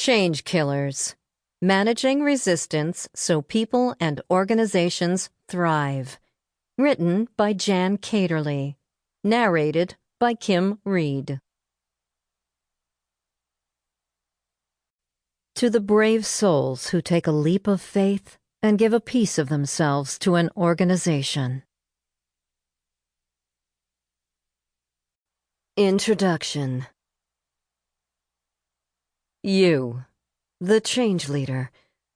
Change Killers. Managing Resistance so People and Organizations Thrive. Written by Jan Kaderly. Narrated by Kim Reed. To the brave souls who take a leap of faith and give a piece of themselves to an organization. Introduction. You, the change leader,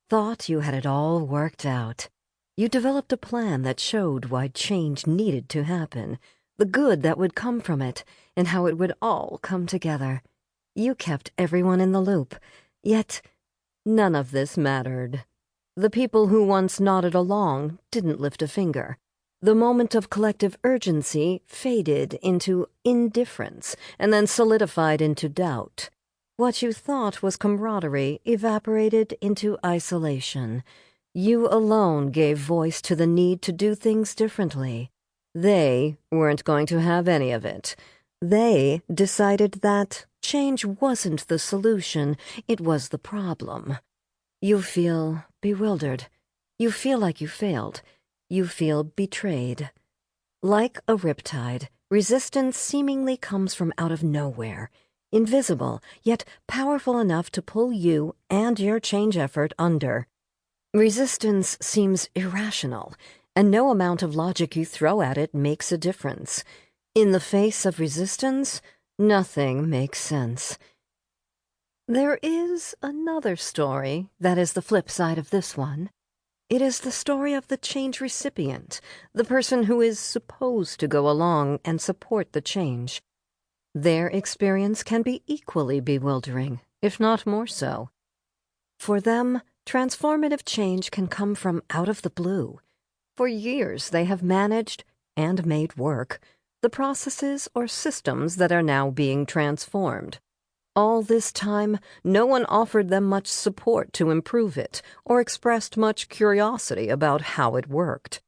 thought you had it all worked out. You developed a plan that showed why change needed to happen, the good that would come from it, and how it would all come together. You kept everyone in the loop, yet none of this mattered. The people who once nodded along didn't lift a finger. The moment of collective urgency faded into indifference and then solidified into doubt. What you thought was camaraderie evaporated into isolation. You alone gave voice to the need to do things differently. They weren't going to have any of it. They decided that change wasn't the solution, it was the problem. You feel bewildered. You feel like you failed. You feel betrayed. Like a riptide, resistance seemingly comes from out of nowhere. Invisible, yet powerful enough to pull you and your change effort under. Resistance seems irrational, and no amount of logic you throw at it makes a difference. In the face of resistance, nothing makes sense. There is another story that is the flip side of this one. It is the story of the change recipient, the person who is supposed to go along and support the change. Their experience can be equally bewildering, if not more so. For them, transformative change can come from out of the blue. For years they have managed, and made work, the processes or systems that are now being transformed. All this time, no one offered them much support to improve it, or expressed much curiosity about how it worked.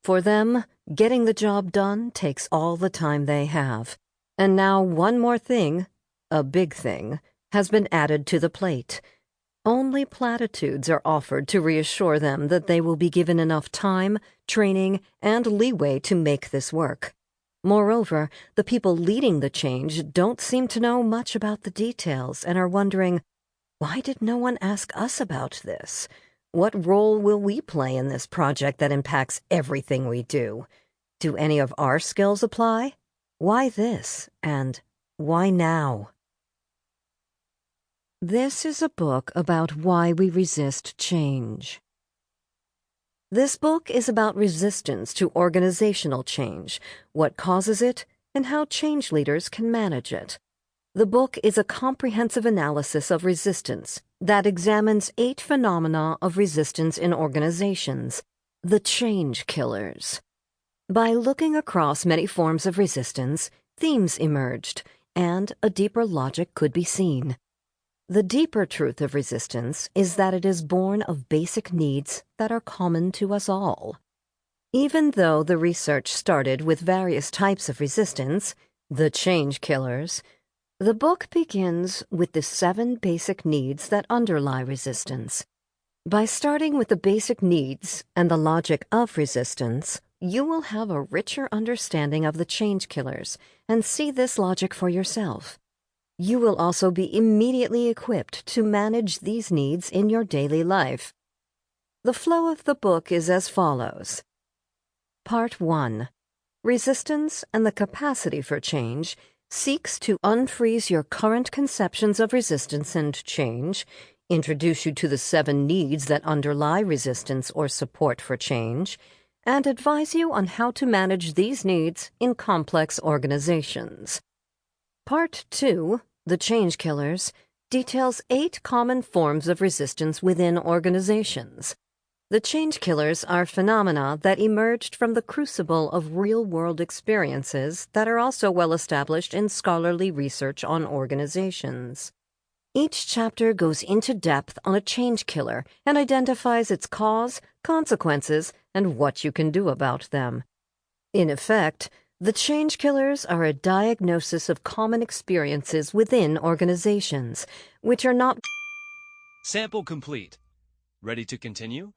For them, getting the job done takes all the time they have. And now one more thing, a big thing, has been added to the plate. Only platitudes are offered to reassure them that they will be given enough time, training, and leeway to make this work. Moreover, the people leading the change don't seem to know much about the details and are wondering, why did no one ask us about this? What role will we play in this project that impacts everything we do? Do any of our skills apply? Why this, and why now? This is a book about why we resist change. This book is about resistance to organizational change, what causes it, and how change leaders can manage it. The book is a comprehensive analysis of resistance that examines 8 phenomena of resistance in organizations, the change killers. By looking across many forms of resistance, themes emerged, and a deeper logic could be seen. The deeper truth of resistance is that it is born of basic needs that are common to us all. Even though the research started with various types of resistance, the change killers, the book begins with the 7 basic needs that underlie resistance. By starting with the basic needs and the logic of resistance, you will have a richer understanding of the change killers and see this logic for yourself. You will also be immediately equipped to manage these needs in your daily life. The flow of the book is as follows. Part 1. Resistance and the Capacity for Change seeks to unfreeze your current conceptions of resistance and change, introduce you to the 7 needs that underlie resistance or support for change, and advise you on how to manage these needs in complex organizations. Part 2, The Change Killers, details 8 common forms of resistance within organizations. The change killers are phenomena that emerged from the crucible of real-world experiences that are also well established in scholarly research on organizations. Each chapter goes into depth on a change killer and identifies its cause, consequences, and what you can do about them. In effect, the change killers are a diagnosis of common experiences within organizations, which are not Sample complete. Ready to continue?